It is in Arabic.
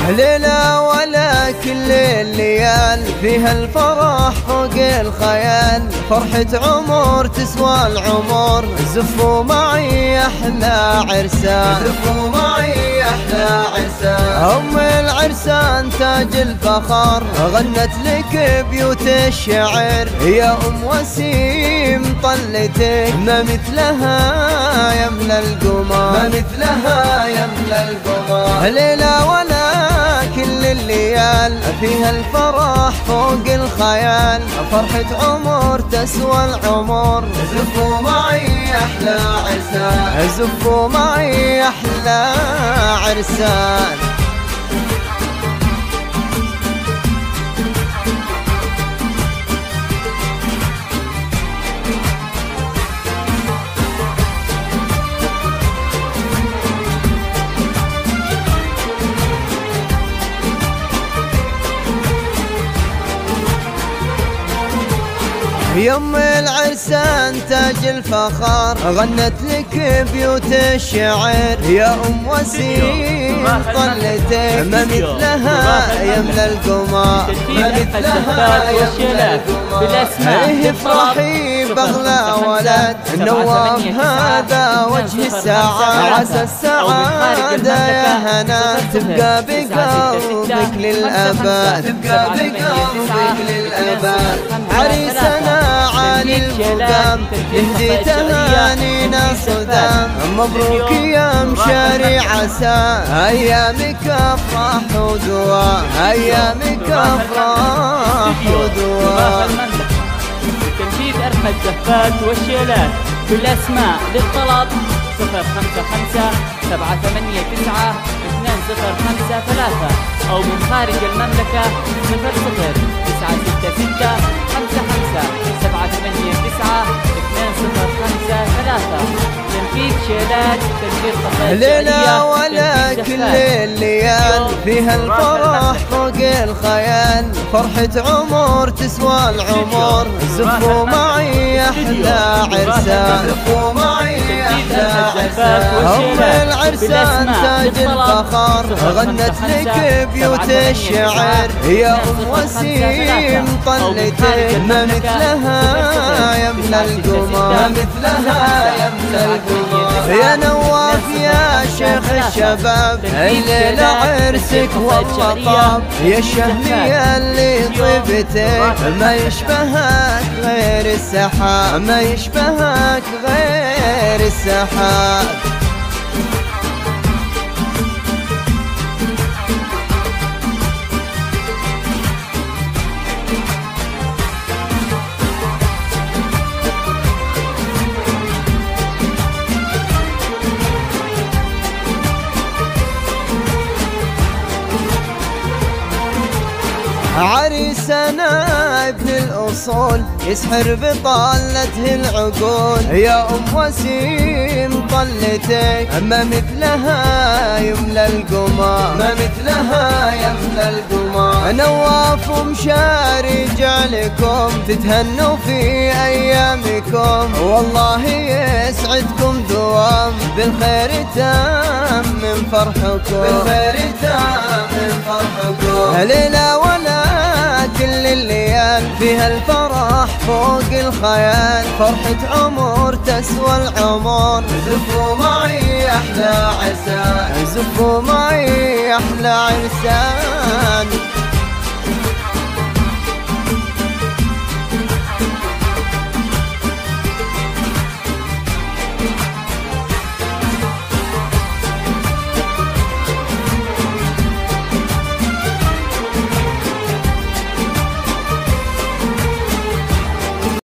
ليلة ولا كل الليال فيها الفرح فوق الخيال، فرحة عمر تسوى العمر، زفوا معي أحلى عرسان، زفوا معي أحلى عرسان. أم العرسان تاج الفخر غنت لك بيوت الشعر، يا أم وسيم طلتك ما مثلها يملى القمر، ما مثلها يملى القمر. ليلة ولا كل الليال فيها الفرح فوق الخيال، فرحة عمر تسوى العمر، زفوا معي أحلى عرسان، زفوا معي أحلى عرسان. يم العرسان تاج الفخر غنت لك بيوت الشعر، يا أم وسيم طلتك ما مثلها يملى القمر، ما مثلها يملى القمر. افرحي بغلى ولد نواف هذا وجه السعادة، عسى السعادة يا هنا تبقى بقلبك للأبد، تبقى بقلبك للأبد. عريسنا عالي المقام يهدي تهانينا صدام، مبروك يا مشاري عسى ايامك افراح ودواء، ايامك افراح ودواء. تنفيذ ارقى الزفات والشيلات بالاسماء للطلب 055 789 2053 او من خارج المملكة 00 966 55 789 2053. تنفيذ شيلات تنفيذ قصائد ليلة ولا كل الليال فيها الفرح فوق الخيال، فرحة عمر تسوى العمر، زفوا معي أحلى عرسان، زفوا معي أحلى عرسان. أم العرسان تاج الفخر غنت لك بيوت الشعر، يا أم وسيم طلتك ما مثلها يملى القمر، ما مثلها يملى القمر. يا نواف يا شيخ الشباب الليلة عرسك والله طاب، يا الشهمية اللي طيبتك ما يشبهك غير السحاب، ما يشبهك غير السحاب. عريسنا ابن الأصول يسحر بطالته العقول، يا أم وسيم طلتك ما مثلها يملى القمر، ما مثلها يملى القمر. نواف ومشاري جعلكم تتهنوا في أيامكم، والله يسعدكم دوام بالخير تام من فرحكم، بالخير تام من فرحكم. ليلة ولا كل الليال فيها الفرح فوق الخيال، فرحة عمر تسوى العمر، زفوا معي أحلى عرسان، زفوا معي أحلى عرسان.